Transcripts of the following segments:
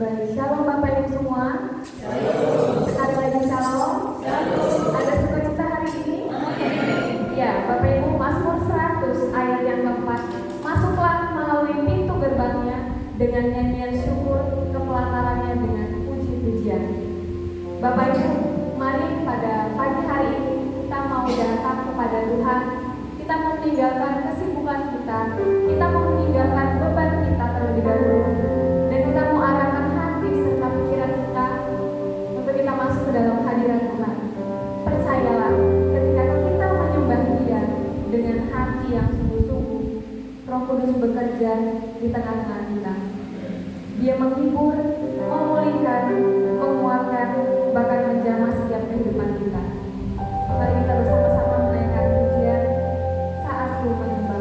Baik, shalom Bapak Ibu semua. Shalom. Sekali lagi shalom. Shalom. Ada sukacita hari ini? Ya, Bapak Ibu, Mazmur 100 ayat yang keempat. Masuklah melalui pintu gerbangnya dengan nyanyian syukur, ke pelatarannya dengan puji-pujian. Bapak Ibu, mari pada pagi hari ini kita mau datang kepada Tuhan. Kita mau meninggalkan kesibukan kita mau meninggalkan beban kita terlebih dahulu, dan kita mau arahkan hati serta pikiran kita untuk kita masuk ke dalam hadirat Tuhan. Percayalah, ketika kita menyembah Dia dengan hati yang sungguh-sungguh, Roh Kudus bekerja di tengah-tengah kita. Dia menghibur, memulihkan, menguatkan, bahkan menjamah setiap kehidupan kita. Mari kita bersama-sama menaikkan pujian Saatku Menyembah.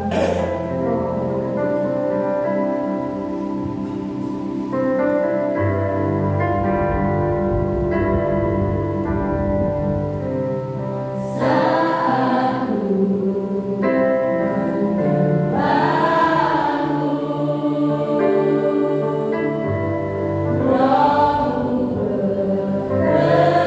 Rohmu bekerja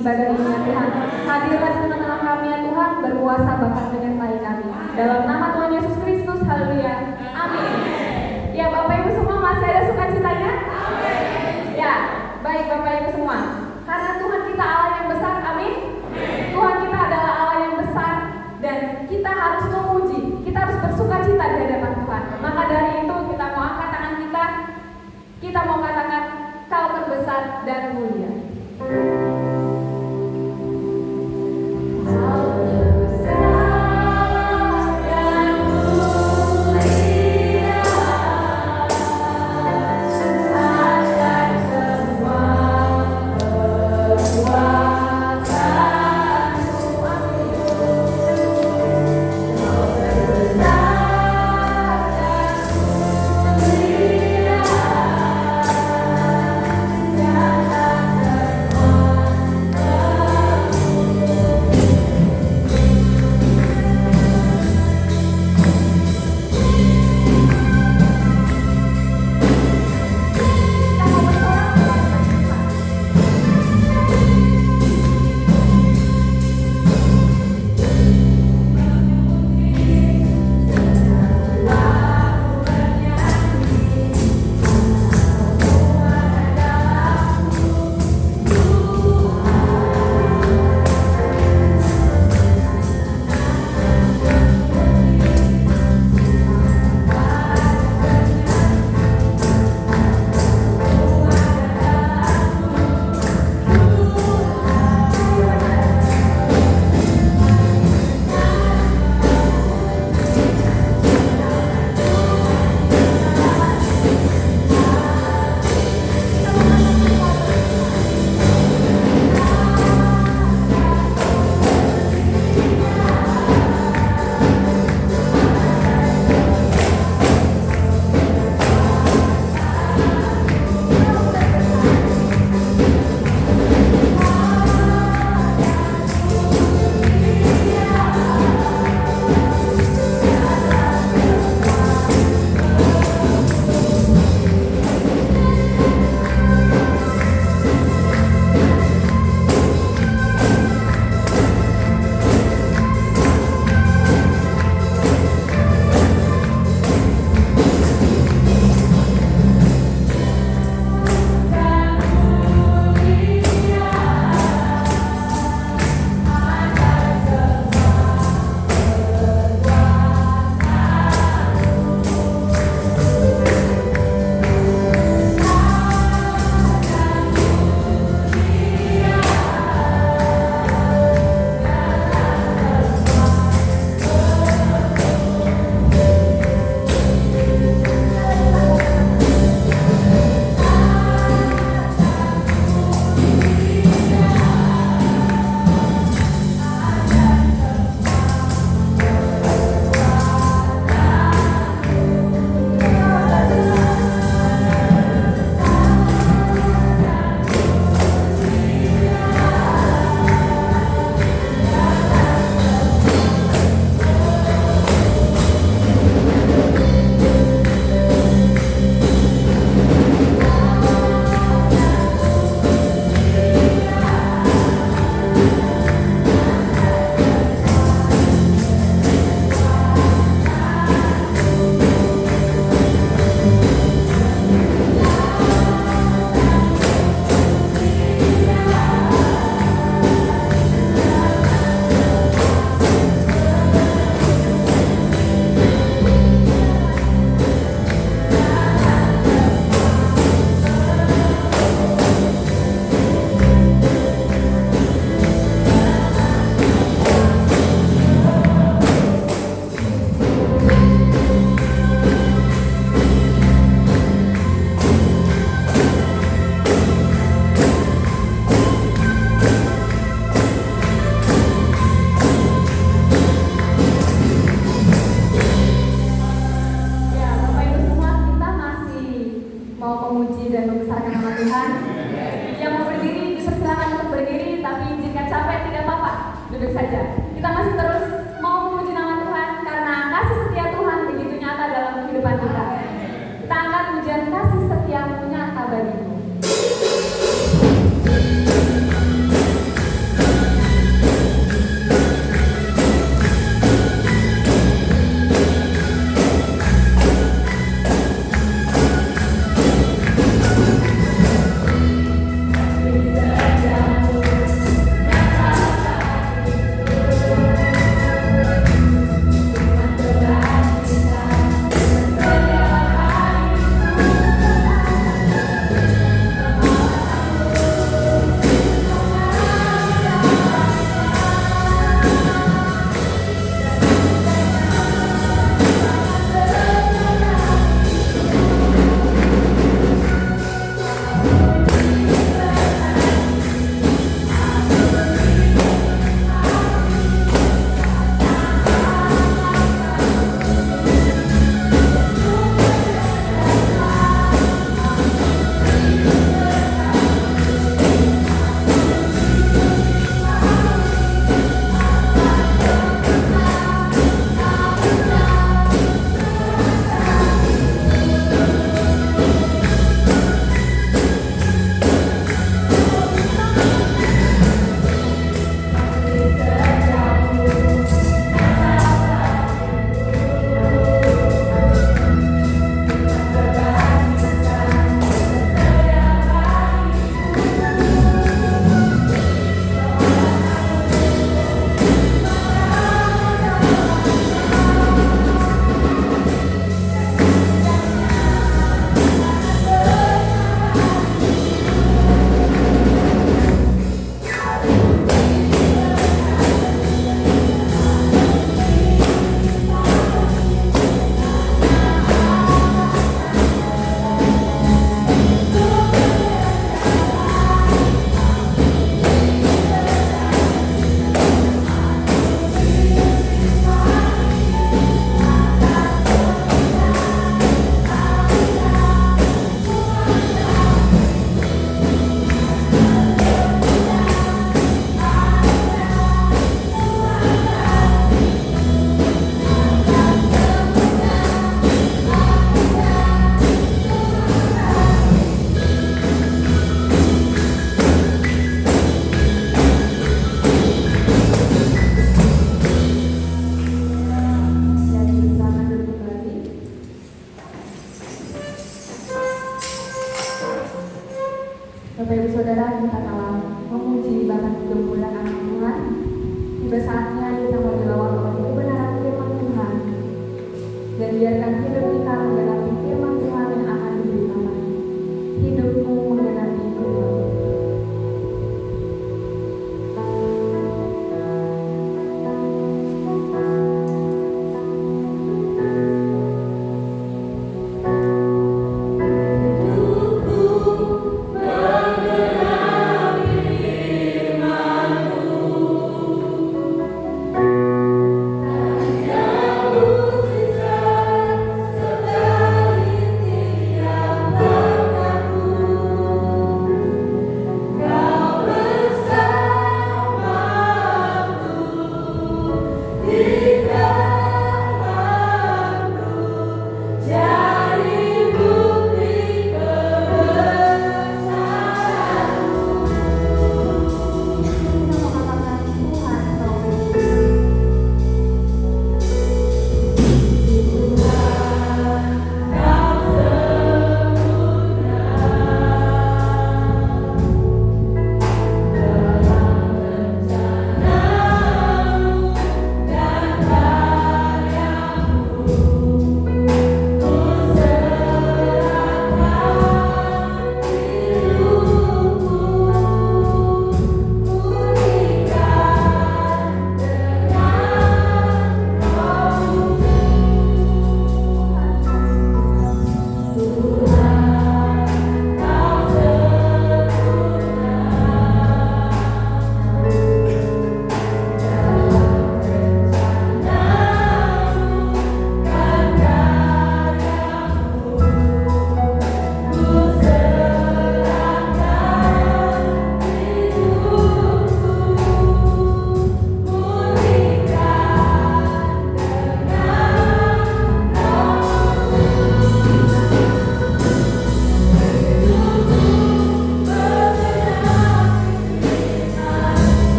ibadah ini ya Tuhan. Hadirlah di tengah-tengah kami ya Tuhan, berkuasa Bapa menyertai kami. Dalam nama Tuhan Yesus Kristus, haleluya. Amin. Ya Bapak Ibu semua masih ada sukacitanya? Ya, baik Bapak Ibu semua. Karena Tuhan kita Allah yang besar, amin. Tuhan kita adalah Allah yang besar dan kita harus memuji, kita harus bersukacita di hadapan Tuhan. Maka dari itu kita mau angkat tangan kita mau katakan Kau terbesar dan mulia. duduk saja. Kita masih terus mau memuji nama Tuhan karena kasih setia Tuhan begitu nyata dalam kehidupan kita. Kita angkat pujian kasih setiamu nyata bagiku.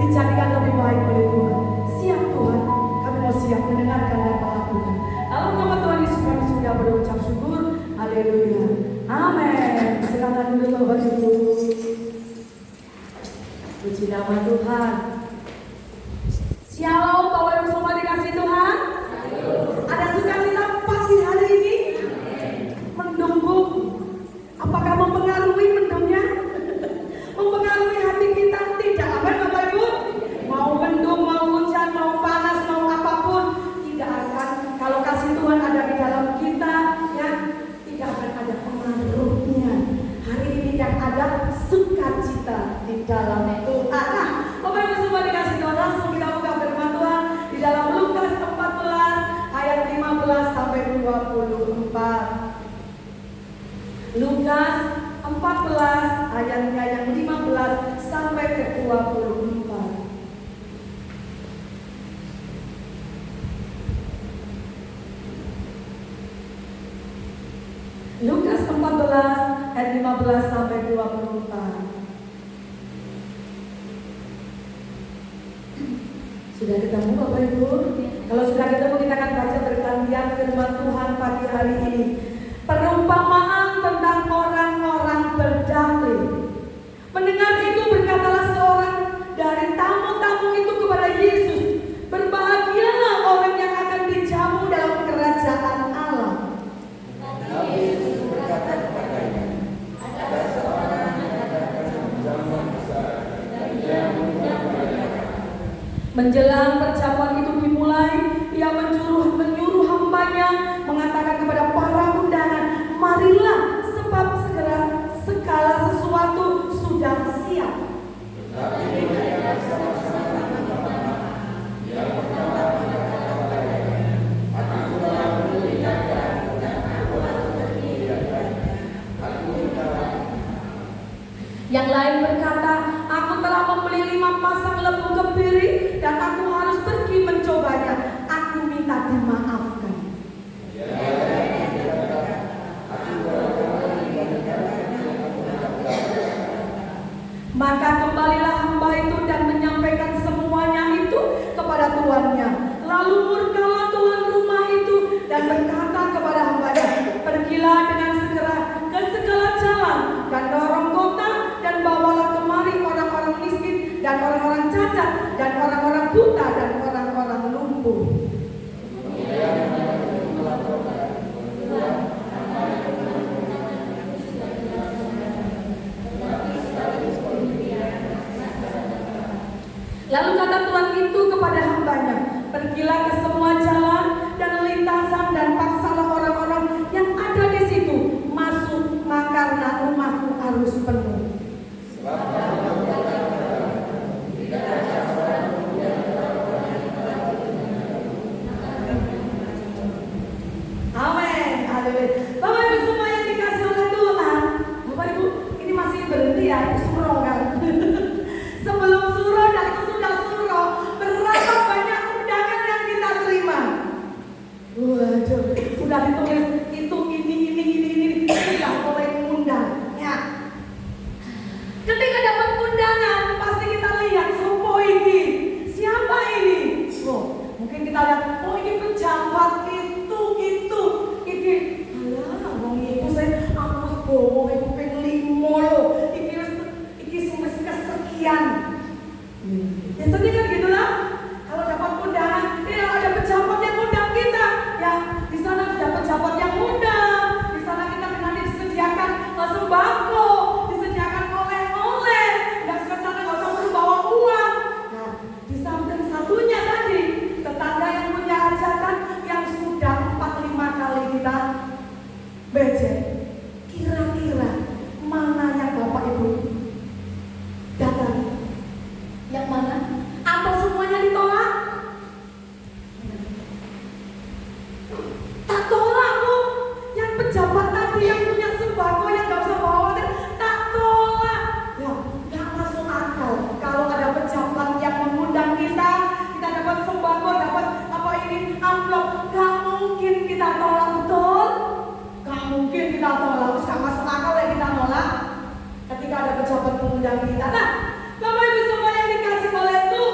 dijadikan lebih baik oleh Tuhan. Siap Tuhan, kami mau siap mendengarkan dan melakukan. Dalam nama Tuhan Yesus kami sudah berucap syukur. Haleluya. Amin. Silakan duduk Bapak Ibu. Puji nama Tuhan. Shalom Bapak Ibu semua dikasih Tuhan. Ada sukacita pagi hari ini? Mendung. Apakah mempengaruhi mendungnya? Mempengaruhi hati kita? Tidak. Amin Bapak Ibu. Mau mendung, mau hujan, mau panas, mau apapun, tidak akan. Kalau kasih Tuhan ada di dalam kita, ya tidak akan ada pengaruhnya. Hari ini yang ada sukacita di dalam Tuhan. Nah, Bapak Ibu semua dikasih Tuhan, langsung kita buka firman Tuhan di dalam Lukas 14 ayat 15 sampai 24. Lukas 14 ayatnya yang 15 sampai ke 24. Lukas 14 ayat 15 sampai 24. Sudah ketemu Bapak Ibu? Kalau sudah ketemu kita akan baca bergantian firman Tuhan pagi hari ini. Perumpamaan tentang orang-orang berdalih. Mendengar itu berkatalah seorang dari tamu-tamu itu kepada Yesus, berbahagialah orang yang akan dijamu dalam kerajaan Allah. Yesus berkata kepadanya, ada seorang yang datang jamuan besar dan dia menyampaikan. Menjelang perjamuan itu dimulai, ia menyuruh hambanya mengatakan kepada para undangan, marilah sebab segala sesuatu sudah siap. Tetapi mereka bersama-sama berkata, yang pertama berkata kepadanya, aku telah meninggalkan dan aku harus meninggalkan. Aku minta. Yang lain berkata, aku telah membeli 5 pasang lembu kebiri dan aku harus pergi mencobanya. Aku minta dimaafkan. Maka kembalilah hamba itu dan menyampaikan semuanya itu kepada tuannya. Lalu murkalah tuan rumah itu dan berkata kepada hambanya, pergilah dengan segera ke segala jalan dan lorong kota dan bawalah kemari orang-orang miskin dan orang-orang cacat dan orang-orang buta dan orang-orang lumpuh. Lalu kata tuan itu kepada hambanya, pergilah ke semua jalan dan lintasan dan paksalah orang-orang yang ada di situ masuk, karena rumahku harus penuh. Amin. Haleluya. Bapak Ibu semua yang dikasih oleh Tuhan, Bapak Ibu ini masih berhenti ya, surau kan? Sebelum surau dan sesudah surau, berapa banyak undangan yang kita terima? Waduh, sudah ditulis itu ini sudah mulai mengundang. Ya. Ketika dapat undangan, pasti kita lihat siapa ini? Oh, mungkin kita lihat, oh ini pejabat ini. Alah, wong iku aku bowo iku ping 5 lho. Iki wis kesekian. Biasanya kan gitu lah. Kalau dapat undangan, ada pejabat yang undang kita. Ya, di sana sudah pejabat yang undang. Di sana kita nanti disediakan sembako, disediakan oleh-oleh. Enggak ke sana enggak usah perlu bawa uang. Nah, di samping satunya tadi, tetangga yang punya hajatan yang sudah 4-5 kali kita becek. Kira-kira mana yang Bapak Ibu datang? Yang mana? Atau semuanya ditolak? Tak tolak Bu. Yang pejabat tadi yang punya sembako yang gak usah bawa, tak tolak. Ya, gak masuk akal. Kalau ada pejabat yang mengundang kita dapat sembako, dapat apa ini, amplop, gak mungkin kita tolak, betul? Gak mungkin kita tolak. Gak masuk akal ya kita nolak ketika ada pejabat mengundang kita. Nah, Bapak Ibu semua yang dikasih oleh Tuhan,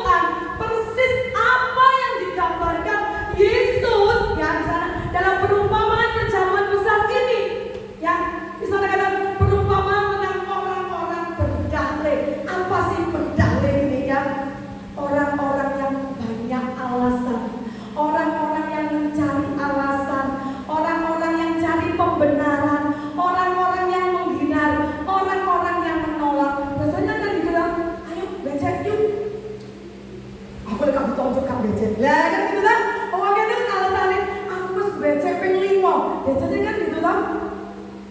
Lah kan gitu kan? Wong itu alasane aku wis becek ping 5. Biasanya kan gitu kan?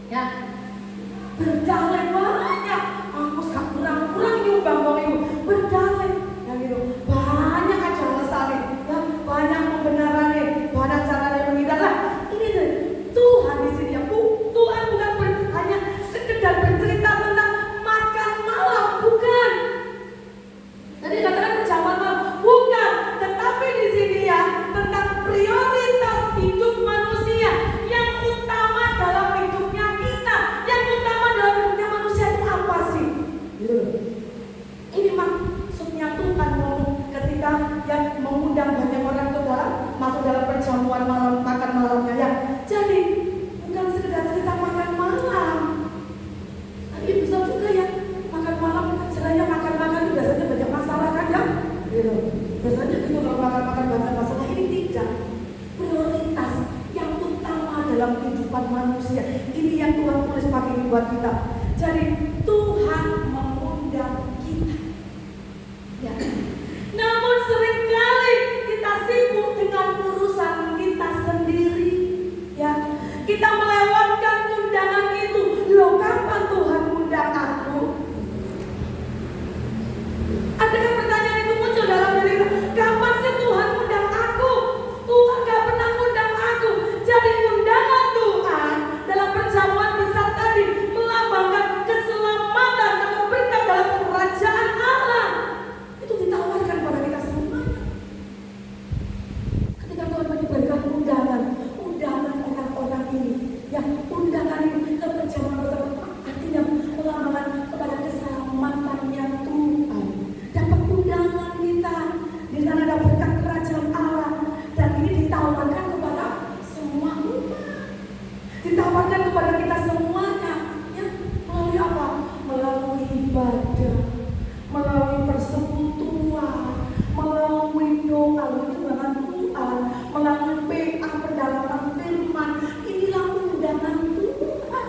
Ya. Berdalih banyak. Aku gak kurang-kurang nyumbang wong iku. Berdalih. Ya gitu. Banyak aja alasane. Ya, banyak pembenarannya, banyak caranya menghindar. Lah, ini tuh Tuhan di sini ya. Tuhan bukan hanya sekedar bercerita tentang makan malam, bukan. Tadi katakan perjamuan malam, bukan. Tetapi di sini ya tentang prioritas hidup manusia yang utama dalam hidupnya kita, yang utama dalam hidupnya manusia itu apa sih? Gitu. Ini maksudnya Tuhan mau ketika yang mengundang banyak orang itu masuk dalam perjamuan malam, makan malamnya ya. Jadi bukan sekedar cerita makan malam. Tapi bisa juga ya makan malam selain makan-makan itu biasanya banyak masalah kan ya? Gitu. Biasanya itu kalau makan-makan banyak masalah, ini tidak. Prioritas yang utama dalam kehidupan manusia. Ini yang Tuhan tulis pagi ini buat kita. Jadi Tuhan mengundang kita. Ya. Namun seringkali kita sibuk dengan urusan kita sendiri. Ya. Kita melewatkan undangan itu. Loh, kapan Tuhan undang aku? Adakah pertanyaan itu muncul dalam diri kita? Kapan sih Tuhan undang aku? Tuhan gak pernah undang aku. Jadi undangan Tuhan dalam perjamuan besar tadi melambangkan keselamatan atau berkat dalam kerajaan Allah. Itu ditawarkan pada kita semua. Ketika Tuhan menyebarkan undangan orang-orang ini, yang undangan ini ke perjamuan besar, artinya melambangkan kepada keselamatannya Tuhan. Dapat undangan kita, di sana ada berkat kerajaan Allah, dan ini ditawarkan kepada semua umat, ditawarkan kepada kita semuanya, ya, melalui apa? Melalui ibadah, melalui persekutuan, melalui doa, undangan Tuhan, melalui PA pendalaman firman. Inilah undangan Tuhan.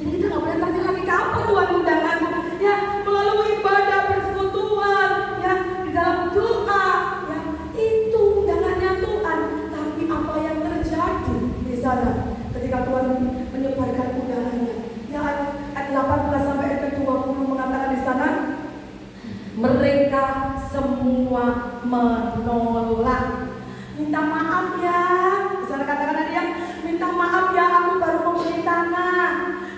Jadi kita nggak boleh tanya lagi kapan Tuhan undang aku. Ya, melalui ibadah persekutuan, ya, di dalam doa, ya, itu undangannya Tuhan. Tapi apa yang terjadi di sana ketika Tuhan menyebarkan undangannya? Ya, ayat 18 sampai ayat 20 mengatakan di sana, mereka semua menolak. Minta maaf ya. Di sana katakan tadi ya, minta maaf ya, aku baru membeli tanah.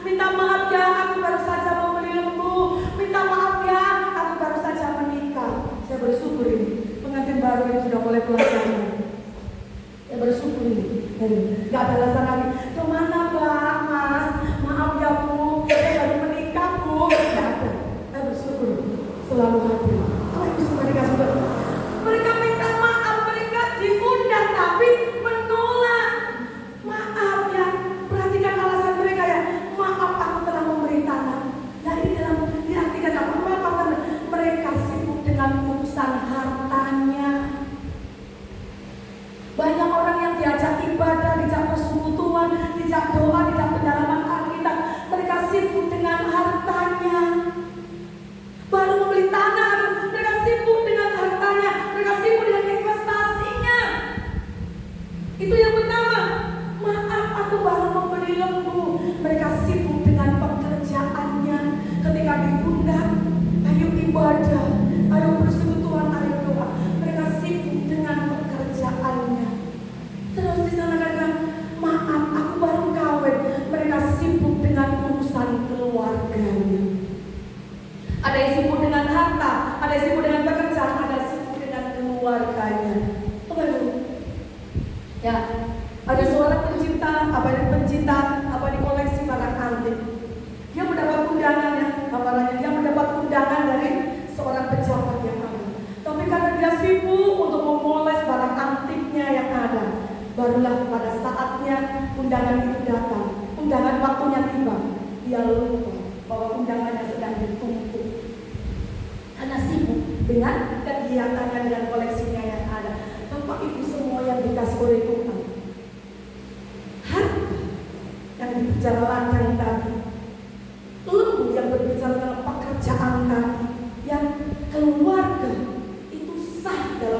Minta maaf ya, aku baru saja membeli lembu. Minta maaf ya, aku baru saja menikah. Saya bersyukur ini pengantin baru ini sudah mulai pelajaran. Saya bersyukur ini. Gak ada alasan lagi. Kemana Mbak, Mas? Maaf ya Bu, saya baru menikah Bu. Gak ada. Saya bersyukur selalu hadir. Kalau itu semua dikasih Tuhan. Mereka minta maaf, mereka diundang tapi menolak. Maaf ya, perhatikan alasan mereka ya. Maaf aku telah memberi tanah. Nah ini dalam diartikan apa? Maaf mereka sibuk dengan urusan hartanya. Banyak orang yang diajak ibadah, diajak persekutuan, diajak doa, diajak pendalaman Alkitab. Mereka sibuk dengan hartanya. Baru membeli tanah, mereka sibuk dengan hartanya, mereka sibuk dengan investasinya. Itu yang pertama. Maaf, aku baru membeli lembu. Mereka sibuk dengan pekerjaannya. Ketika diundang, ayo ibadah, ayo persekutuan, ayo doa. Mereka sibuk dengan pekerjaannya. Terus di sana kata, maaf, aku baru kawin. Mereka sibuk dengan urusan keluarganya. Ada yang sibuk dengan harta, ada yang sibuk dengan pekerjaan, ada yang sibuk dengan keluarganya. Ya, ada seorang pencinta, apa di koleksi barang antik. Dia mendapat undangannya, dia mendapat undangan dari seorang pejabat yang ada. Tapi karena dia sibuk untuk memoles barang antiknya yang ada, barulah pada saatnya undangan itu datang, undangan waktunya tiba, dia lupa bahwa undangannya sedang ditumpuk. Karena sibuk dengan kegiatannya, dengan koleksinya yang ada. Bapak Ibu semua yang dikasih oleh Tuhan, harta yang dibicarakan tadi, lembu yang berbicara tentang pekerjaan tadi, yang keluarga itu sah dalam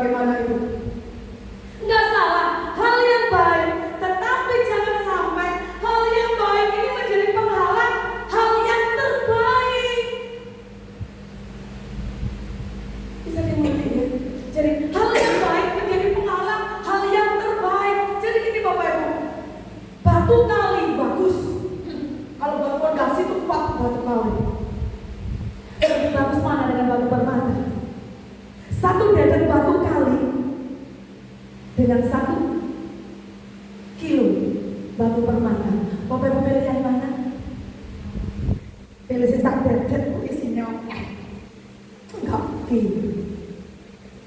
bagaimana itu? Nggak salah, hal yang baik, tetapi jangan sampai hal yang baik ini menjadi penghalang hal yang terbaik. Bisa dimengerti ya? Jadi hal yang baik menjadi penghalang hal yang terbaik. Jadi gini Bapak Ibu, batu kali bagus. Kalau buat fondasi itu kuat batu kali. Lebih bagus mana dengan batu permata? Satu deret batu kali dengan 1 kilo batu permata. Bapak Ibu pilih yang mana? Pilih sisa deret isinya. Enggak mungkin.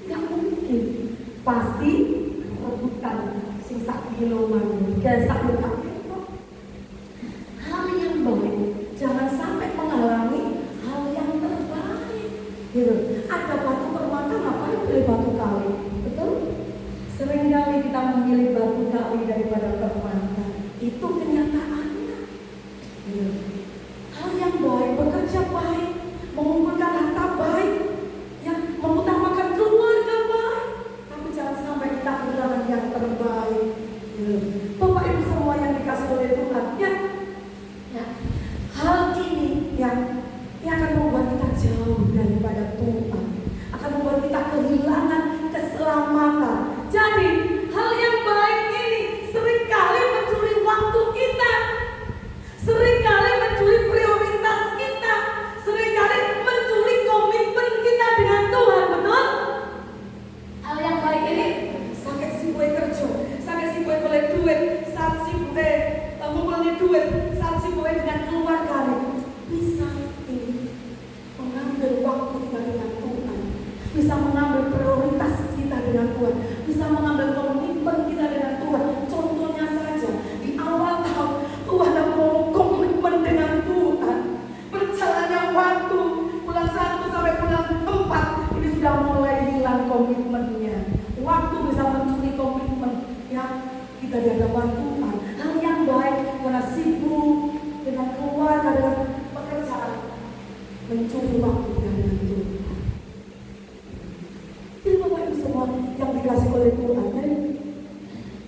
Enggak mungkin. Pasti rebutan sisa kilo mana. Kayak 1 kilo. Hal yang baik jangan sampai menghalangi hal yang terbaik. Gitu. Ada batu permata, ngapain pilih batu kali? Betul? Seringkali kita memilih batu kali daripada permata. Itu kenyataannya. Gitu. Hal yang baik, bekerja baik, mengumpulkan harta baik, ya, mengutamakan keluarga baik, tapi jangan sampai kita kehilangan yang terbaik. Gitu. Bapak Ibu semua yang dikasih oleh Tuhan, ya, hal ini yang akan membuat kita jauh daripada Tuhan, akan membuat kita kehilangan keselamatan. Jadi hal yang baik ini seringkali mencuri waktu kita, seringkali mencuri prioritas kita, seringkali mencuri komitmen kita dengan Tuhan, betul? Hal yang baik ini sakit si gue kerja, sakit si gue golek duit, saat si gue ngumpulin duit, saat si gue dengan keluarga bisa ini mengambil waktu kita dengan Tuhan, bisa mengambil prioritas kita dengan Tuhan, bisa mengambil komitmen kita dengan Tuhan. Contohnya saja di awal tahun Tuhan mau komitmen dengan Tuhan. Berjalannya waktu bulan 1 sampai bulan 4 ini sudah mulai hilang komitmennya. Waktu bisa mencuri komitmen ya kita di hadapan Tuhan. Hal yang baik karena sibuk dengan keluarga, dengan pekerjaan, mencuri waktu kita dengan Tuhan. Jadi Bapak Ibu semua yang dikasih oleh Tuhan,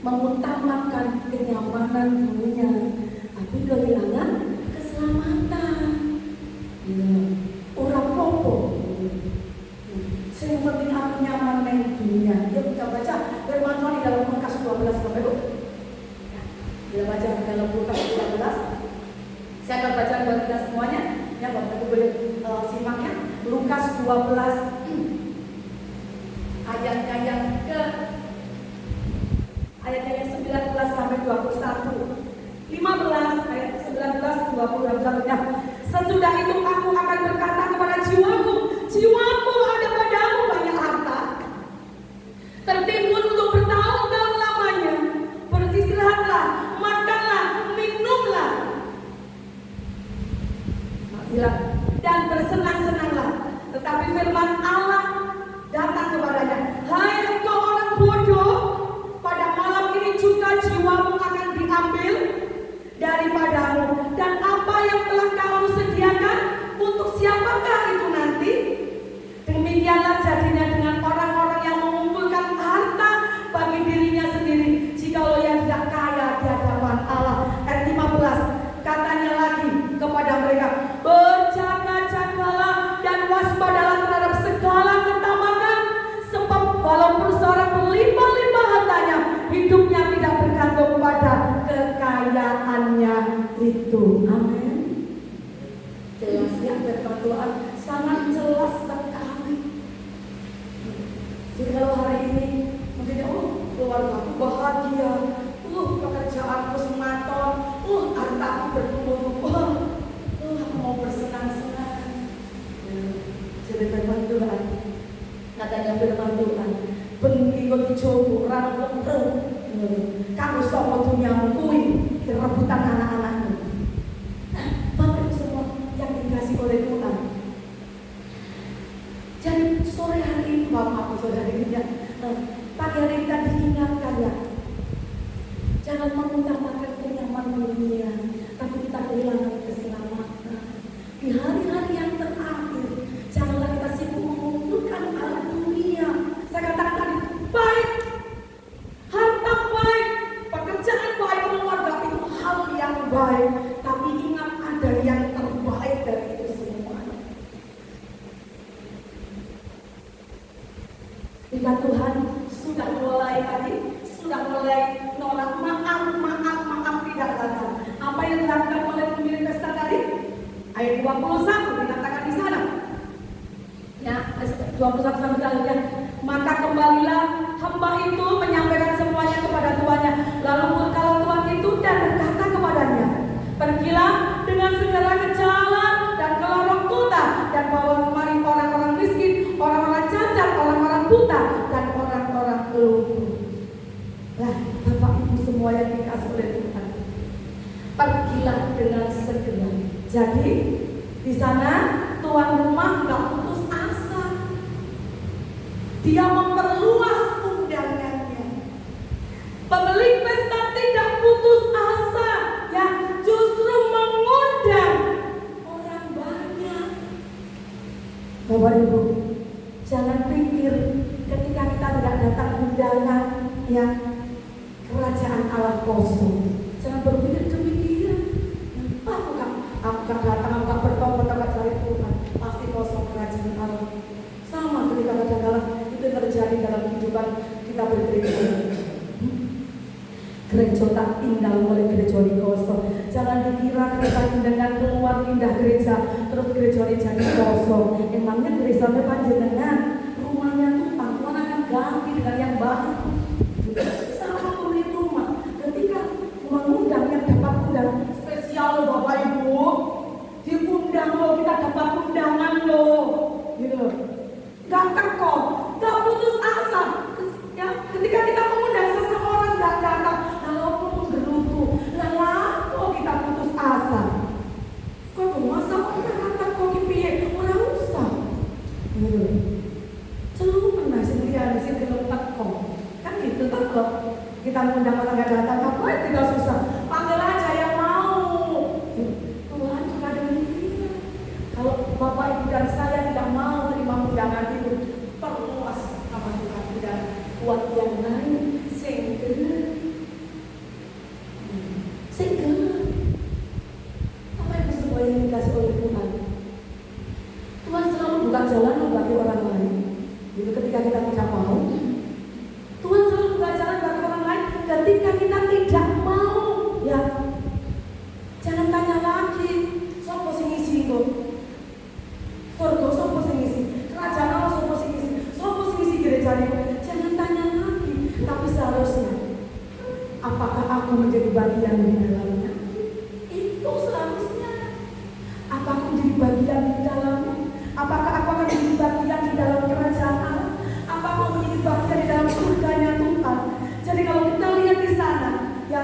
mengutamakan kenyamanan dunia, tapi kehilangan keselamatan. Orang popo, yang penting aku nyaman dengan dunia. Yuk kita baca firman Tuhan di dalam Lukas 12, Bapak Ibu. Kita baca dalam Lukas 12. Saya akan baca buat kita semuanya. Ya Bapak Ibu boleh simaknya. Lukas 12 ayatnya yang 19 sampai 21. 15 ayat 19 20. Sesudah itu aku akan berkata kepada jiwaku, jiwaku ada padamu banyak harta, tertimbun untuk bertahun-tahun lamanya. Beristirahatlah, makanlah, minumlah, dan bersenang-senanglah. Tetapi firman Allah datang kepadanya, hai engkau orang bodoh, pada malam ini juga jiwamu akan diambil daripadamu, dan apa yang telah kamu sediakan untuk siapakah itu nanti? Demikianlah jadinya dengan orang-orang yang mengumpulkan harta bagi dirinya sendiri, jikalau ia tidak kaya di hadapan Allah. Ayat 15, katanya lagi kepada mereka, berjaga-jagalah dan waspadalah terhadap segala ketamakan, sebab walaupun seorang berlimpah-limpah hartanya, hidupnya tidak bergantung pada kekayaannya itu. Amin. Jelas ya, firman Tuhan sangat jelas sekali. Jadi kalau hari ini mungkin keluarga aku bahagia, pekerjaanku sematon, hartaku bertumbuh-tumbuh, aku mau bersenang-senang. Jadi firman Tuhan, katanya firman Tuhan, bengi kok dicoba rang-rang, kamu sama dunyamu kuwi rebutan anak-anakmu. Bapak Ibu semua yang dikasih oleh Tuhan. Jadi sore hari ini, sore hari ini ya, pagi hari kita diingatkan ya, jangan mengutamakan kenyamanan dunia, tapi kita kehilangan keselamatan. Di hari-hari yang terakhir, janganlah kita sibuk mengumpulkan hal dunia. Saya katakan tadi, Jika Tuhan sudah mulai nolak maaf tidak datang. Apa yang dilakukan oleh pemilik pesta tadi? Ayat 21 dikatakan di sana. Ya, 21 sampai selanjutnya. Maka kembalilah hamba itu menyampaikan semuanya kepada tuannya. Lalu murkalah tuan itu dan berkata kepadanya, pergilah dengan segera ke jalan dan ke lorong kota dan bawa kemari orang-orang miskin, orang-orang cacat, orang-orang buta, dan orang-orang lumpuh. Lah, Bapak Ibu semua yang dikasih oleh Tuhan, pergilah dengan segera. Jadi di sana tuan rumah nggak putus asa. Dia memperluas undangannya. Pemilik pesta tidak putus asa, ya justru mengundang orang banyak. Bapak Ibu, jangan pikir ketika kita tidak datang undangan, ya kerajaan Allah kosong. Jangan berpikir demikian. Aku gak datang, aku gak bertobat, aku gak cari Tuhan, pasti kosong kerajaan Allah. Sama ketika kadang-kadang itu terjadi dalam kehidupan kita bergereja. Gereja tak pindah oleh gereja di kosong. Jangan dikira kita dengan keluar pindah gereja terus gereja ini jadi kosong. Emangnya gereja panjenengan rumahnya tumpang, Tuhan akan ganti dengan yang baru. Sama pemilik rumah, ketika mengundang yang dapat undang spesial Bapak Ibu, diundang loh, kita dapat undangan loh, gitu. Gak teko, gak putus asa. Ya, ketika kita mengundang seseorang gak datang, lalu menggerutu, lalu kita putus asa. Kok masa kita datang kok kipiye, orang usah, gitu. Selalu pernah sendirian di sini teko, kan gitu teko. Kita mengundang orang gak datang, apa itu tidak susah. Panggil aja yang mau. Tuhan juga demikian. Kalau Bapak Ibu dan saya tidak mau terima undangan itu, perluas sama Tuhan tidak buat yang lain. Segera. Apa itu semua yang dikasih oleh Tuhan? Tuhan selalu buka jalan bagi orang lain. Jadi ketika kita tidak mau, Tuhan selalu buka jalan bagi orang lain. Ketika kita tidak mau, ya jangan tanya lagi, sopo sing isi itu, surga sopo sing isi, kerajaan Allah sopo sing isi gereja itu. Jangan tanya lagi, tapi seharusnya, apakah aku menjadi bagian di dalamnya? Itu seharusnya. Apakah aku menjadi bagian di dalamnya? Apakah aku akan menjadi bagian di dalam kerajaan Allah? Apakah aku menjadi bagian di dalam surganya Tuhan? Jadi kalau kita lihat di sana, ya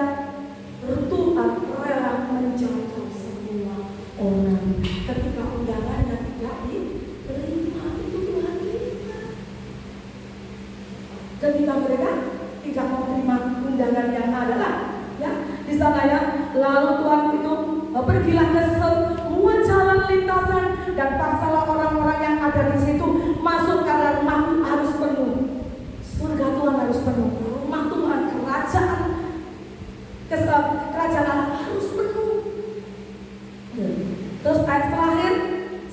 Tuhan rela menjangkau semua orang. Ketika undangannya tidak diterima, itu Tuhan kita. Ketika mereka tidak mau terima undangan yang adalah, ya di sana ya, lalu Tuhan itu pergilah ke semua jalan lintasan dan paksalah orang-orang yang ada di situ masuk karena rumah harus penuh. Surga Tuhan harus penuh. Rumah Tuhan, kerajaan Allah harus penuh. Terus ayat terakhir,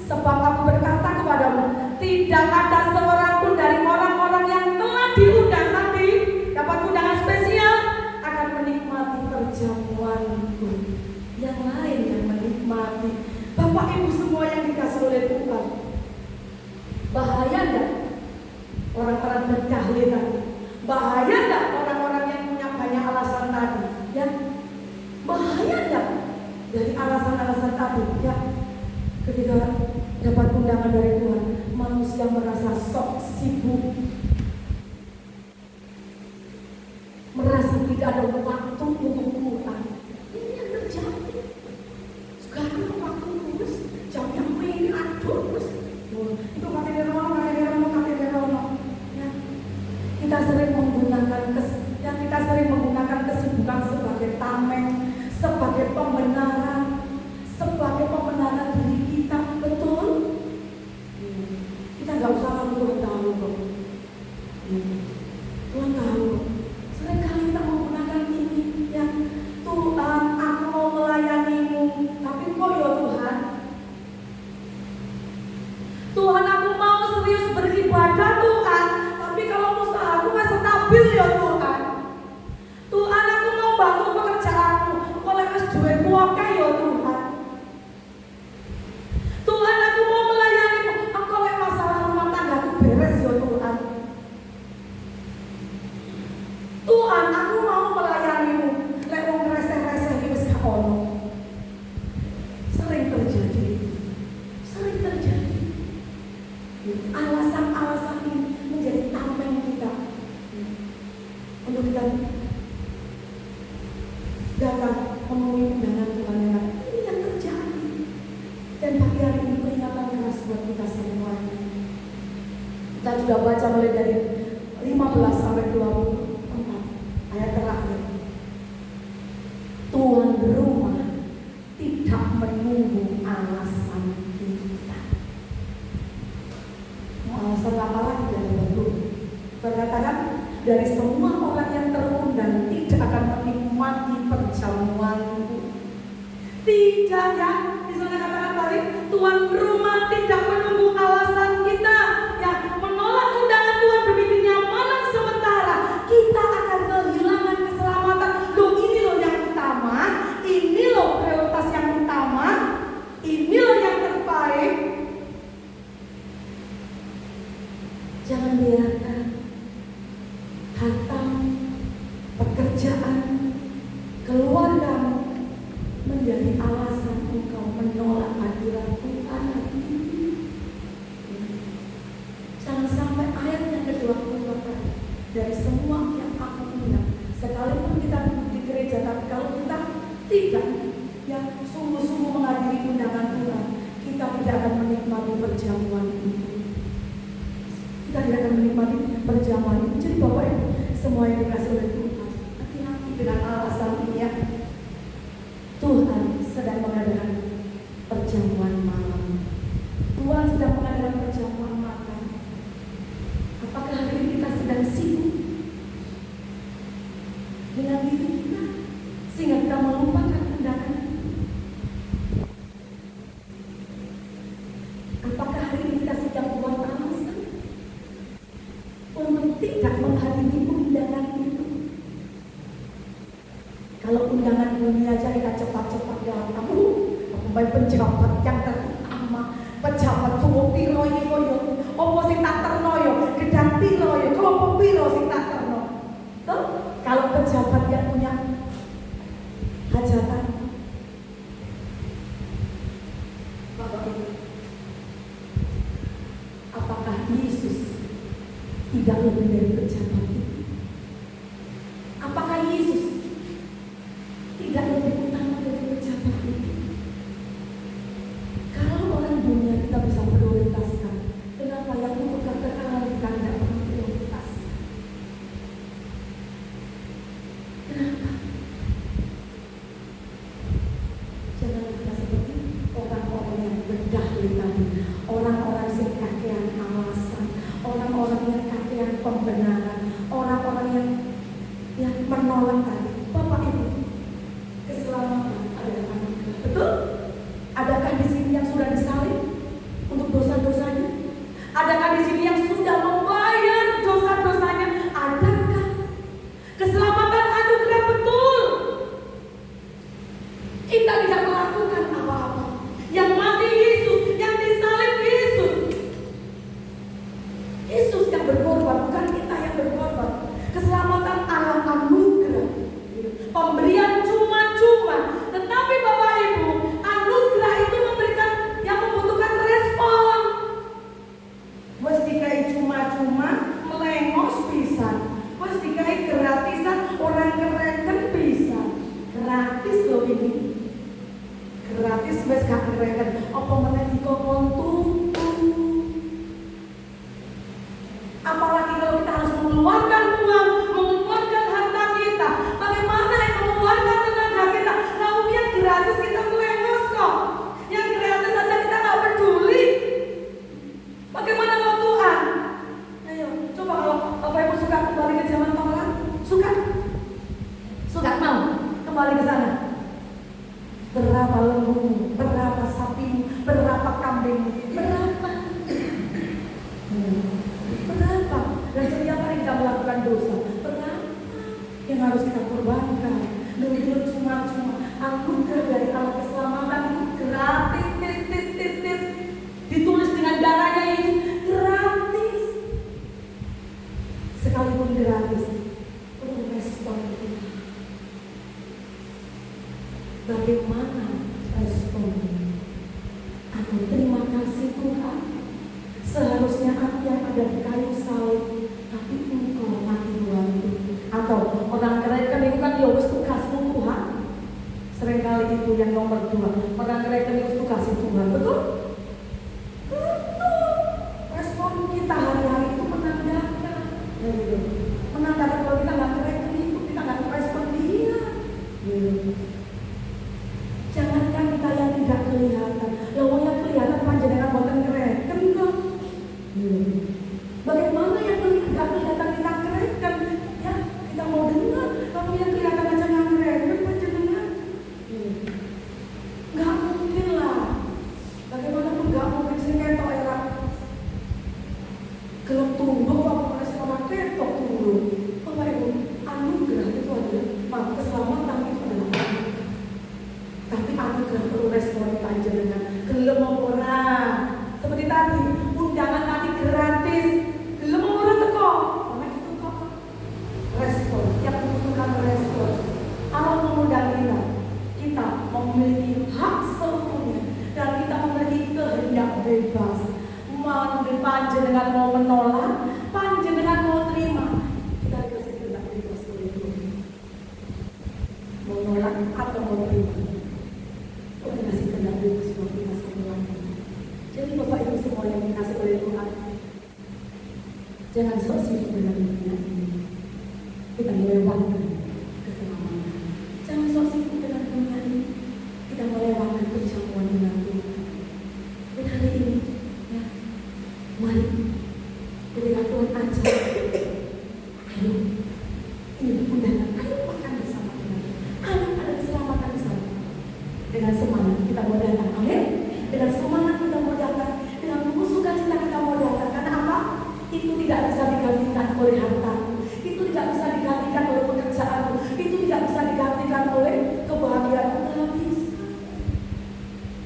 sebab aku berkata kepadamu, tidak ada seorang pun dari orang-orang yang telah diundang tadi dapat undangan spesial akan menikmati perjamuanku. Yang lain yang menikmati. Bapak Ibu semua yang dikasih oleh Tuhan, bahaya enggak orang-orang berdahlia tadi? Bahaya enggak orang-orang yang punya banyak alasan tadi? Ya, bahaya enggak dari alasan-alasan tadi? Ya, ketika dapat undangan dari Tuhan, manusia merasa sok sibuk, merasa tidak ada waktu untuk Tuhan. Ini yang terjadi. Sekarang waktu terus, jamnya main aduh terus. Itu katanya Rono. Ya. Kita sering menggunakan kesibukan sebagai tameng, sebagai pembenaran diri kita, betul? Kita nggak usah Tuhan tahu kok. Tuhan tahu. Seringkali kita menggunakan ini, ya Tuhan, aku mau melayanimu, tapi kok ya Tuhan, aku mau serius beribadah Tuhan, tapi kalau beres ya Tuhan. Tuhan, aku mau melayanimu. Lek wong reseh-reseh iki wis gak ono. Sering terjadi. Alasan-alasan ini menjadi tameng kita untuk kita datang memenuhi undangan Tuhan yang ini yang terjadi. Dan pagi hari ini peringatan keras buat kita semua. Kita sudah baca mulai dari 15 sampai 24 ayat terakhir. Tuan rumah tidak menunggu alasan kita. Mau alasan apa lagi dari itu? Berkatakan dari semua orang yang terundang tidak akan menikmati perjamuanku. Tidak ya, di sana katakan tadi tuan rumah tidak menunggu alasan kita. Ya, menolak undangan Tuhan demi kenyamanan sementara, kita akan kehilangan keselamatan. Loh, ini loh yang utama, ini loh prioritas yang utama, ini loh yang terbaik. Jangan biarkan harta, pekerjaan, keluargamu menjadi alasan engkau menolak hadirat Tuhan hari ini. Jangan sampai ayat yang ke-24 dari semua yang aku undang, sekalipun kita duduk di gereja, tapi kalau kita tidak yang sungguh-sungguh menghadiri undangan Tuhan, kita tidak akan menikmati perjamuan itu. Kita tidak akan menikmati perjamuan itu. Jadi Bapak Ibu, semua yang dikasih oleh Tuhan, hati-hati dengan alasan ini ya. Tuhan sedang mengadakan perjamuan malam. Tuhan sedang mengadakan perjamuan malam. Apakah hari ini kita sedang sibuk dengan diri kita sehingga kita melupakan undangan? Apakah hari ini kita sedang buat alasan untuk tidak menghadiri undangan itu? Kalau undangan dunia aja kita cepat-cepat datang. Baik pejabat yang terutama, pejabat tuwa piro iki koyo opo sing tak terno yo, gedang piro yo, kelompok piro sing tak terno. Tuh, kalau pejabat yang punya hajatan, Bapak Ibu, apakah Yesus tidak lebih dari pejabat itu? Apakah Yesus tidak lebih utama dari pejabat itu? Kalau orang dunia kita bisa prioritaskan, kenapa yang untuk terkenal kita tidak pernah prioritaskan? Kenapa? Jangan kita seperti orang-orang yang berdahulu tadi, orang-orang yang kakean alasan, orang-orang yang kakean pembenaran, orang-orang yang menolak tadi. Bapak Ibu, keselamatan adalah anugerah. Betul? Adakah di sini yang sudah disalib untuk dosa-dosanya? Adakah di sini yang sudah membayar dosa-dosanya? Adakah? Keselamatan anugerah betul. Kita tidak melakukan apa-apa. Yang mati Yesus, yang disalib Yesus. Yesus yang berkorban, bukan kita yang berkorban. Keselamatan Allah anugerah. Pemberian cuma-cuma. Tetapi Bapak Ibu, anugerah itu memberikan yang membutuhkan respon. Wes dikai cuma-cuma, melengos pisan. Wes dikai gratisan, orang kereken bisa. Gratis loh ini. Gratis wes gak kereken. Apa meneh dikon tutu. Apalagi kalau kita harus mengeluarkan uang, mengeluarkan harta kita. Bagaimana yang mengeluarkan tenaga kita? Lalu yang gratis kita melengos kok. Yang gratis saja kita gak peduli. Bagaimana kalau Tuhan? Ayo, coba kalau Bapak Ibu suka kembali ke zaman Torah, suka? Suka mau kembali ke sana? Berapa lembumu, berapa sapimu, berapa kambingmu, berapa? Berapa? Dan setiap hari kita melakukan dosa. Berapa yang harus kita korbankan? Dulu cuma-cuma anugerah dari Allah, keselamatan itu gratis, tis. Ditulis dengan darahnya Yesus, gratis. Tuhan. Pernah ngereken itu kasih Tuhan, betul? Betul. Respon kita hari-hari itu menandakan, ya gitu. Menandakan kalau kita nggak ngereken itu, kita nggak merespon dia. Gitu. Jangankan kita yang tidak kelihatan, lawan yang kelihatan panjenengan boten ngereken kok. Gitu. Bagaimana yang tidak kelihatan kita ngereken? Ya kita mau dengar, tapi yang kelihatan aja nggak ngereken panjenengan. Nggak mungkin lah. Bagaimanapun nggak mungkin sih ketok era. Kalau tunduk apa masih orang ketok tunduk. Bapak Ibu, anugerah itu adalah keselamatan itu adalah anugerah. Tapi anugerah perlu respon panjenengan. Gelem orang. Seperti tadi, undangan tadi gratis. Gelem orang teko. Karena itu kok respon. Yang membutuhkan respon. Allah mengundang kita memiliki hak seluruhnya dan kita memiliki kehendak bebas. Mau panjenengan mau menolak, panjenengan mau terima, kita dikasih kehendak bebas oleh Tuhan. Mau nolak atau mau terima, Tuhan dikasih kehendak bebas buat kita semua. Jadi Bapak Ibu semua yang dikasih oleh Tuhan, jangan sok sibuk dengan dunia ini. Kita melewatkan keselamatan. Jangan sok sibuk dengan dunia ini. Kita melewatkan perjamuan dengan Tuhan. Dan hari ini, ya, mari ketika Tuhan ajak, ayo, ini undangan, ayo makan bersama Tuhan. Ayo ada keselamatan bersama. Dengan semangat kita mau datang, amin. Dengan semangat kita mau datang, dengan sukacita kita mau datang. Karena apa? Itu tidak bisa digantikan oleh harta. Itu tidak bisa digantikan oleh pekerjaanmu. Itu tidak bisa digantikan oleh kebahagiaanmu. Tidak bisa.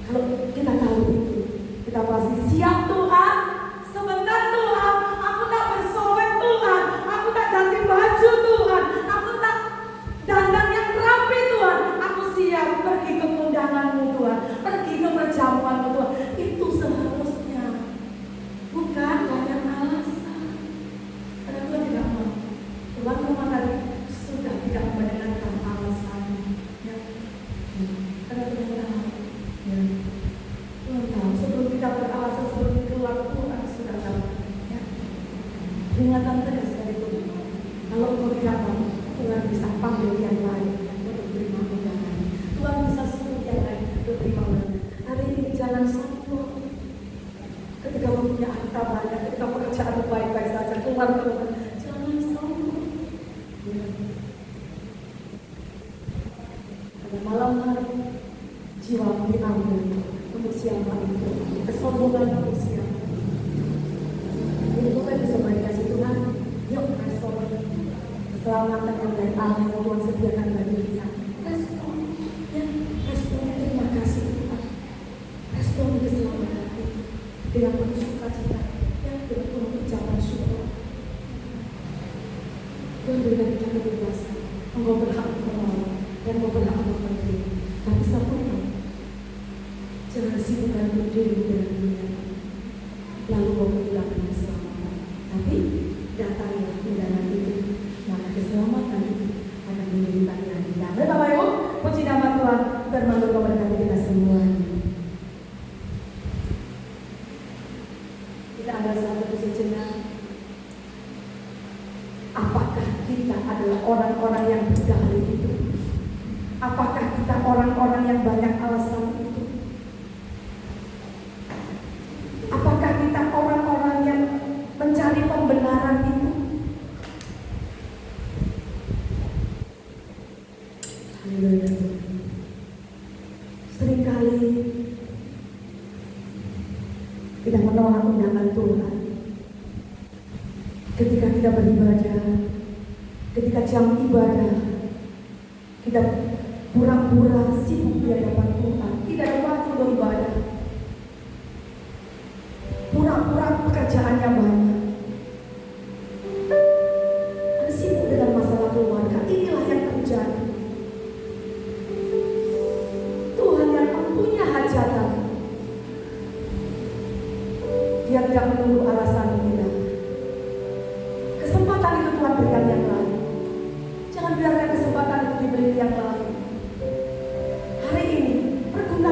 Kalau kita tahu itu, kita pasti siap Tuhan. Sebentar Tuhan, aku tak bersolek Tuhan. Aku tak ganti baju Tuhan. Aku tak dandan yang rapi Tuhan. Aku siap pergi ke undanganmu Tuhan. Pergi ke perjamuanmu Tuhan. Itu seharusnya. Bukan banyak alasan. Karena Tuhan tidak mau. Tuhan memang tadi sudah tidak mendengarkan alasan. Ya. Karena Tuhan tahu. Ya. Tuhan tahu. Sebelum kita beralasan, sebelum keluar Tuhan sudah tahu. Ya. Peringatan tegas dari Tuhan. Kalau engkau tidak mau, Tuhan bisa panggil yang lain untuk terima undangan. Tuhan bisa suruh yang lain untuk terima undangan. Hari ini jangan sombong. Ketika punya harta banyak, ketika pekerjaan baik-baik saja, keluar Tuhan, jangan sombong. Ya. Pada malam hari, jiwamu diambil untuk siapa itu? Kesombongan untuk siapa? Jadi Bapak bisa kasih Tuhan, yuk respon keselamatan yang dari Allah yang Tuhan sediakan bagi kita. Respon, ya, respon terima kasih Tuhan. Respon keselamatan itu dengan penuh sukacita, ya, dengan penuh ucapan syukur. Tuhan berikan kita kebebasan. Engkau berhak menolak dan engkau berhak menerima. Tapi satu hal, jangan sibukkan diri dengan dunia, lalu kau kehilangan keselamatan. Tapi datangilah undangan itu, maka keselamatan itu akan menjadi bagian kita. Baik Bapak Ibu, puji nama Tuhan. Firman Tuhan memberkati kita semua. Kita ambil satu sejenak. Apakah kita adalah orang-orang yang berdalih itu? Apakah kita orang-orang yang banyak alasan itu? Apakah kita orang-orang yang mencari pembenaran itu? Haleluya. Seringkali kita menolak undangan Tuhan. Ketika kita beribadah, ketika jam ibadah, kita pura-pura sibuk di hadapan Tuhan, tidak ada waktu beribadah. Pura-pura pekerjaannya banyak, sibuk dengan masalah keluarga. Inilah yang terjadi. Tuhan yang mempunyai hajatan, Dia tidak menunggu alasan kita. Kesempatan itu Tuhan berikan yang lain. Jangan biarkan kesempatan itu diberi yang lain. Hari ini, pergunakan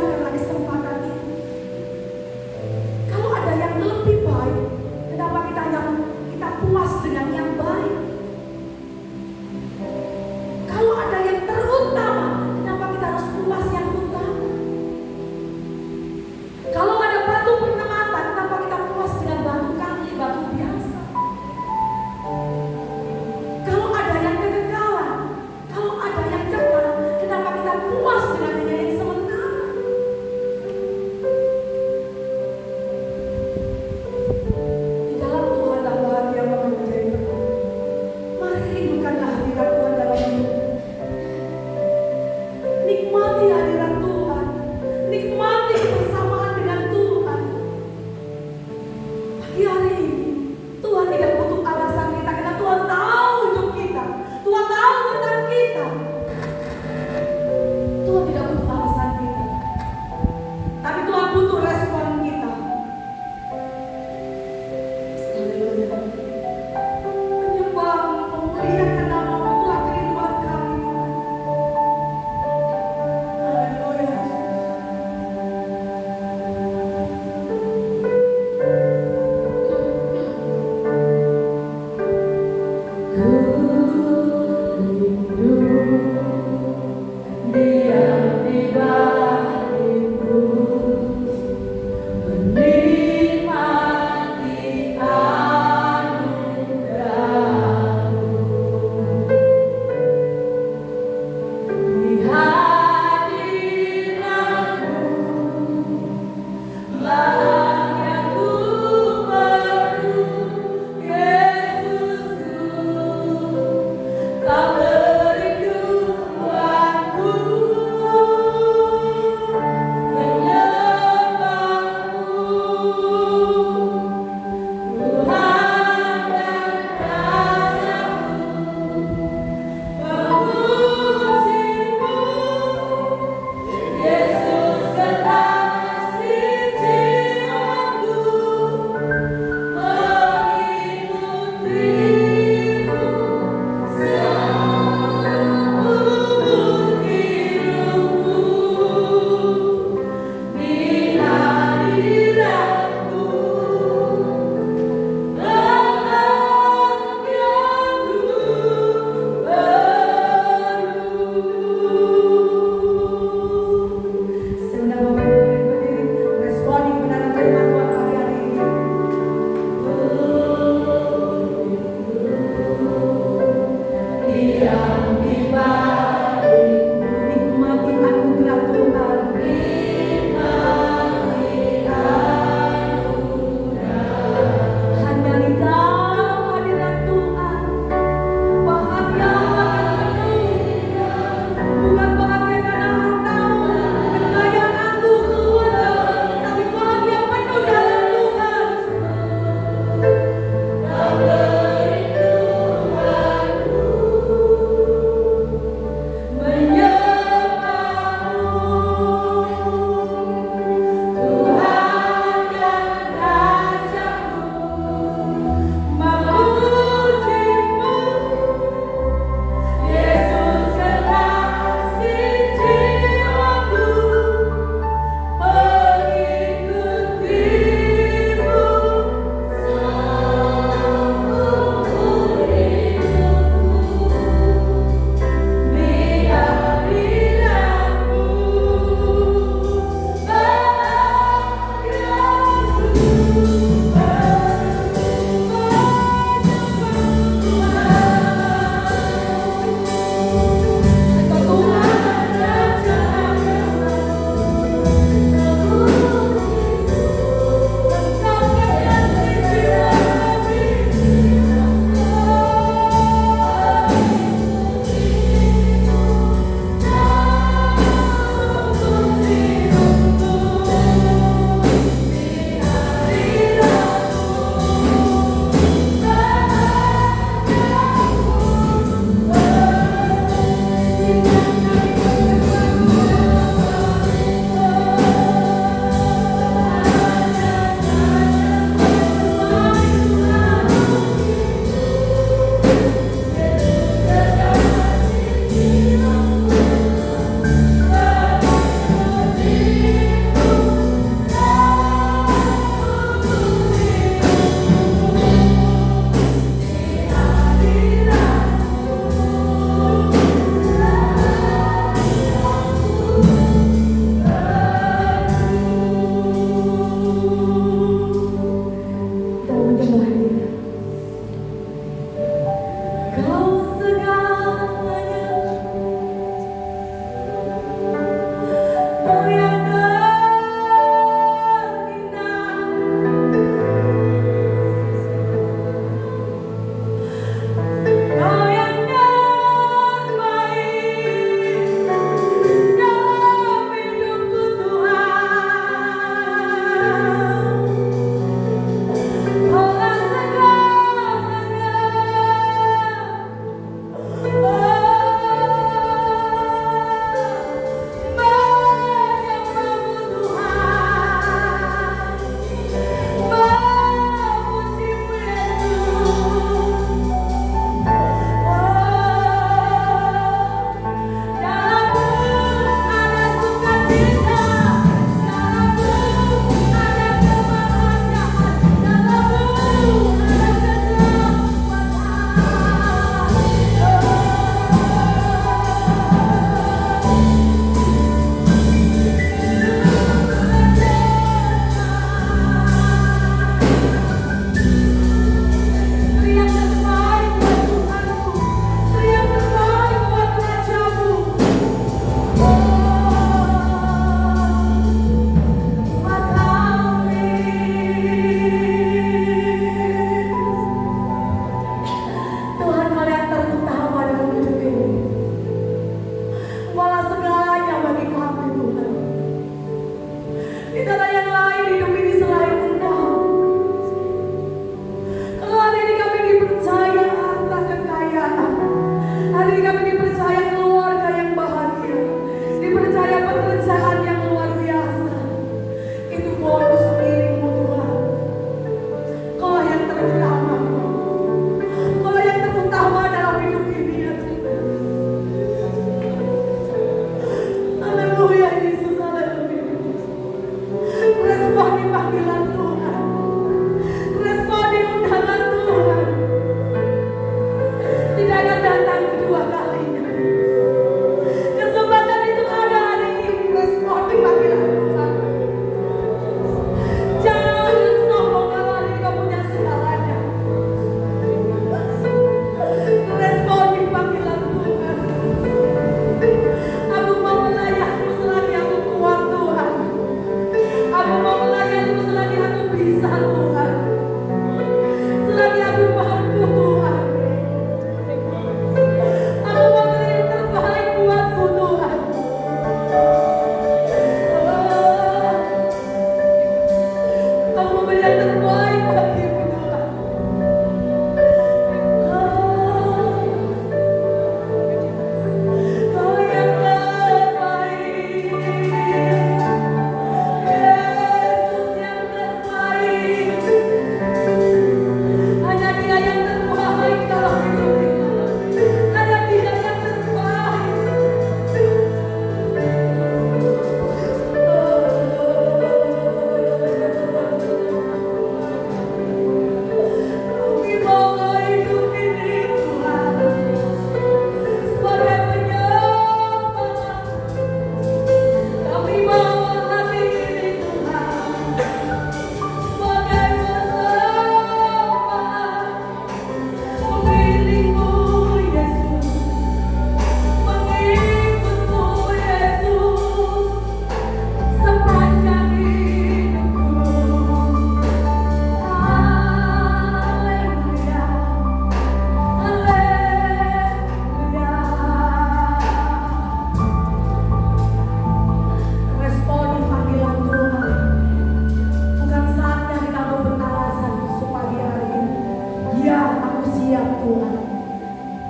siap Tuhan.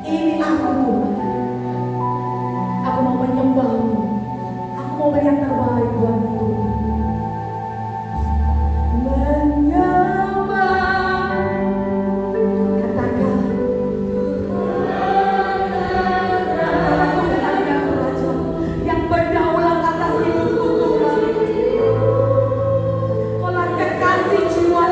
Ini aku Tuhan. Aku mau menyembah-Mu. Aku mau beri yang terbaik buat Tuhan. Menyembah. Katakan. Katakan yang Raja, yang berdaulat atas hidupku Tuhan. Olah kekasih jiwa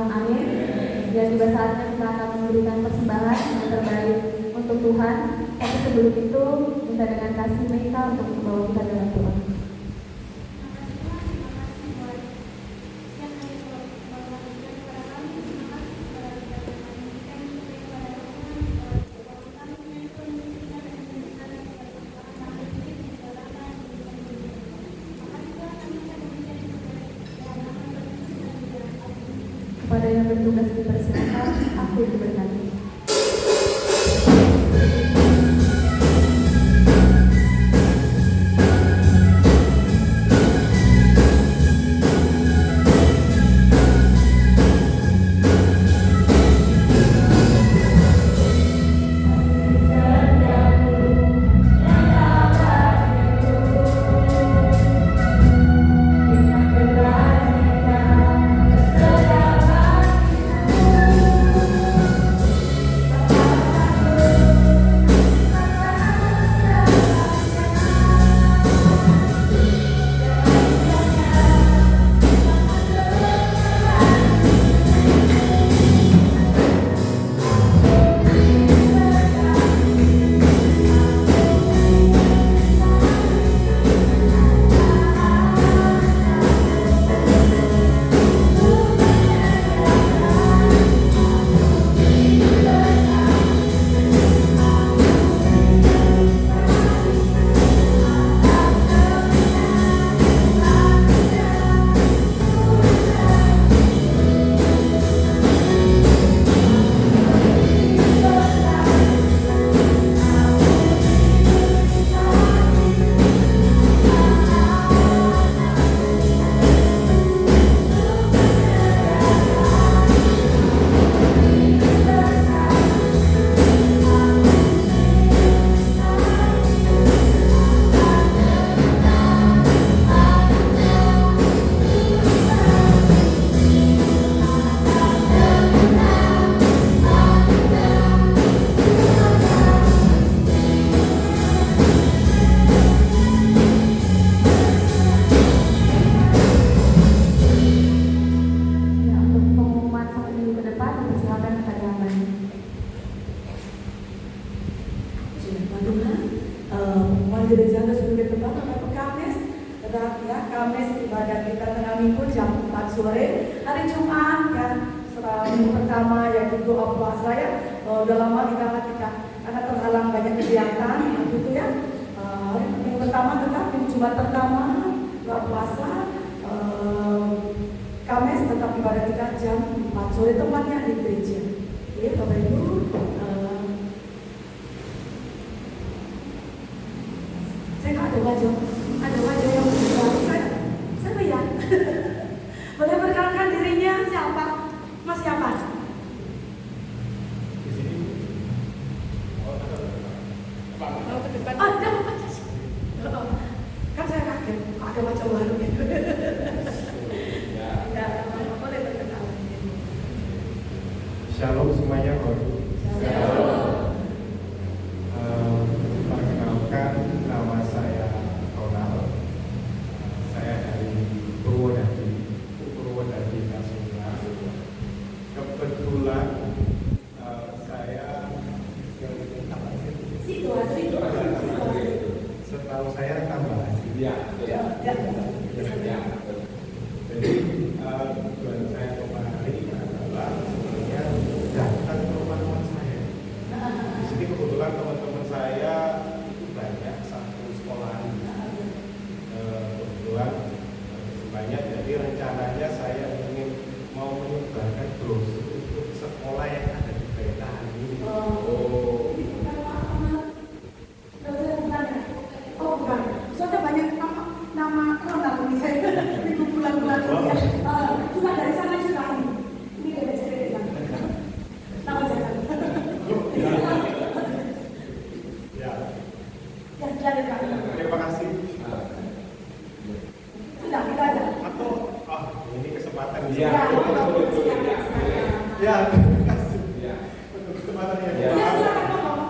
kami Dan juga saatnya kita akan memberikan persembahan yang terbaik untuk Tuhan. Tapi sebelum itu, minta dengan kasih mereka untuk membawa kita dalam Tuhan. kepada yang bertugas dipersilakan, aku diberkati. Shalom semuanya, perkenalkan, nama saya Ronald. Saya dari Purwodadi Kasungga. Kebetulan saya setahu saya tambahan. Jadi tujuan saya kemari adalah datang ke teman-teman saya. Di sini kebetulan teman-teman saya itu banyak satu sekolahan. Kebetulan banyak, jadi rencananya saya ingin mau menyebarkan brosur untuk sekolah yang ada di Baitan ini. Bukan. Soalnya banyak nama Ronald ini saya minggu bulan-bulan ini. Juga dari sana juga ini dari istri sana. Nama jangan. Ya. Ya, jadi Kak. Terima kasih. Sudah kita aja. Atau ini kesempatan Ya, ya, terima kasih. Untuk kesempatan yang ya, silakan ngomong.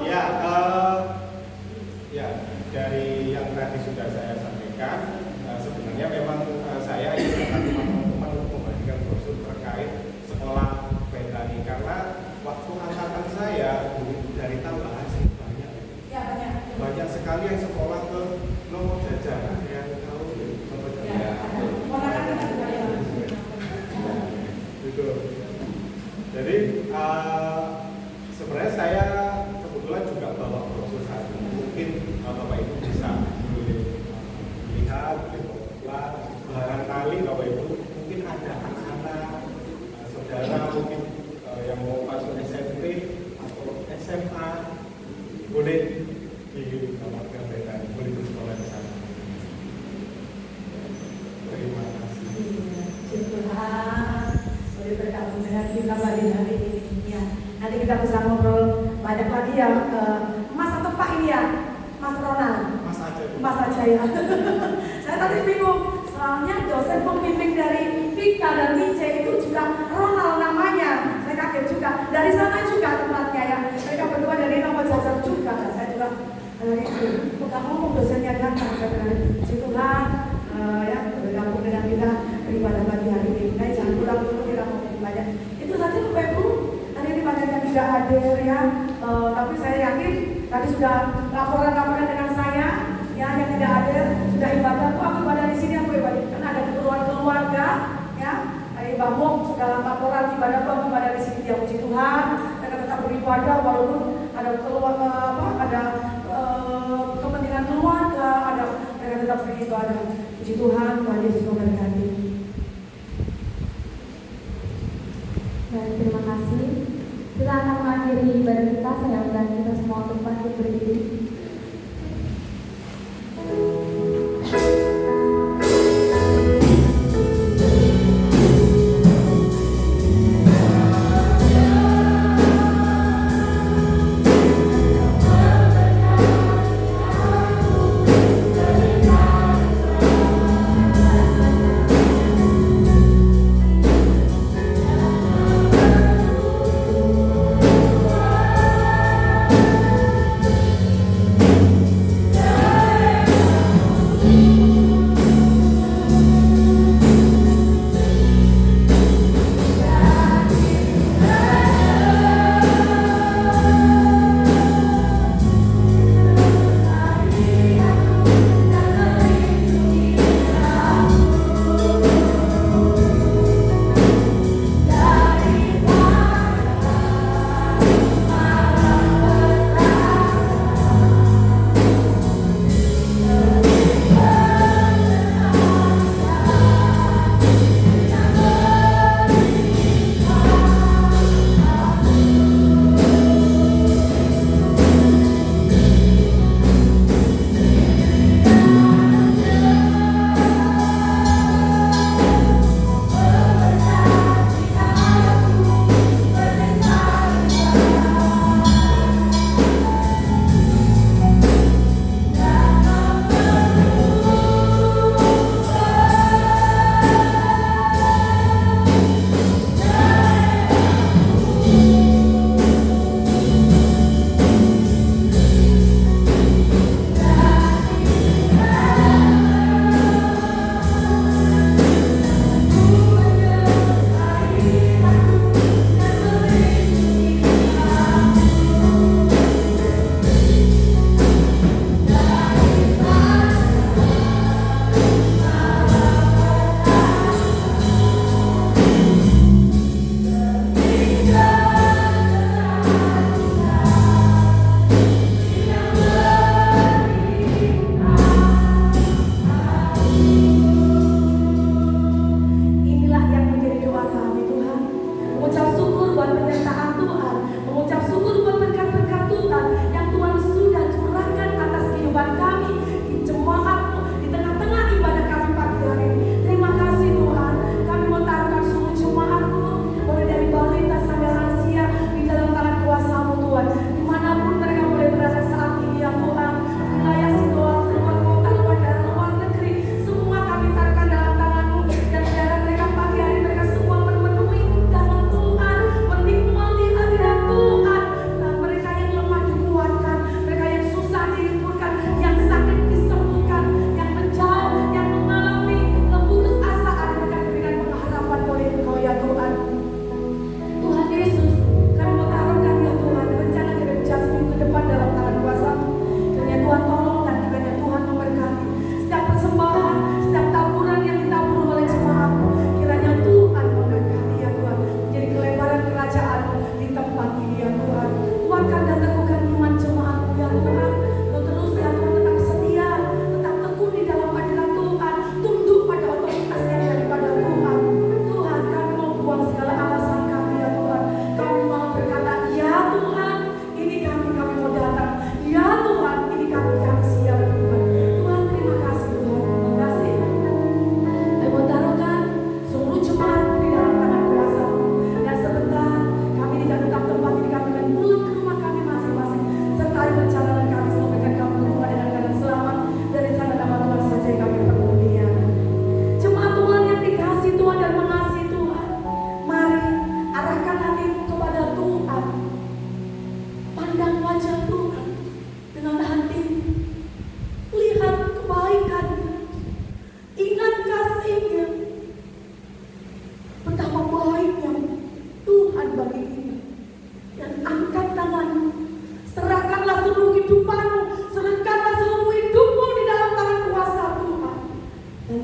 Ya, dari yang tadi sudah saya sampaikan, sebenarnya memang saya ingin teman-teman untuk membagikan brosur terkait sekolah Betani, karena waktu angkatan saya dulu dari tambahan sih banyak. Ya, Banyak sekali yang sekolah ke Lomo Jajah, yang tahu Lomo Jajah. Gitu. Jadi sebenarnya saya kebetulan juga bawa brosur satu. Mungkin Bapak Ibu bisa lihat, barangkali Bapak Ibu mungkin ada anak-anak saudara saudara mungkin yang mau masuk SMP atau SMA boleh di Keluarga Betani, boleh bersekolah di sana. Terima kasih. Tuhan boleh bergabung dengan kita pada hari ini ya. Nanti kita bisa ngobrol banyak lagi ya. Mas atau Pak ini ya, Mas Ronald. Mas aja ya. Saya tadi bingung. Soalnya dosen pembimbing dari Vika dan Mice itu juga Ronald namanya. Saya kaget juga. Dari sana juga tempatnya ya. Mereka berdua dari Nomor Jajar juga. Dan saya juga itu. Bukan ngomong dosennya datang. Saya bilang, Tuhan ya bergabung dengan kita beribadah pagi hari ini. Nah, jangan pulang dulu kita mau beribadah. Itu saja Bapak Ibu. Hari ini banyak yang tidak hadir ya. Tapi saya yakin tadi sudah laporan-laporan dengan saya. Ya, yang tidak ada sudah ibadah. Aku ibadah di sini, aku ibadah. Karena ada keperluan keluarga, ya. Dari Mbak Mok sudah laporan ibadah, aku ibadah di sini. Dia puji Tuhan, mereka tetap beribadah walaupun ada ada kepentingan keluarga, ada mereka tetap beribadah. Puji Tuhan, Tuhan Yesus memberkati. Dan terima kasih. Kita akan mengakhiri ibadah kita. Saya undang kita semua untuk bangkit berdiri.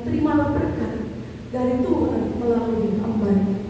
terimalah berkat dari Tuhan melalui hamba ini.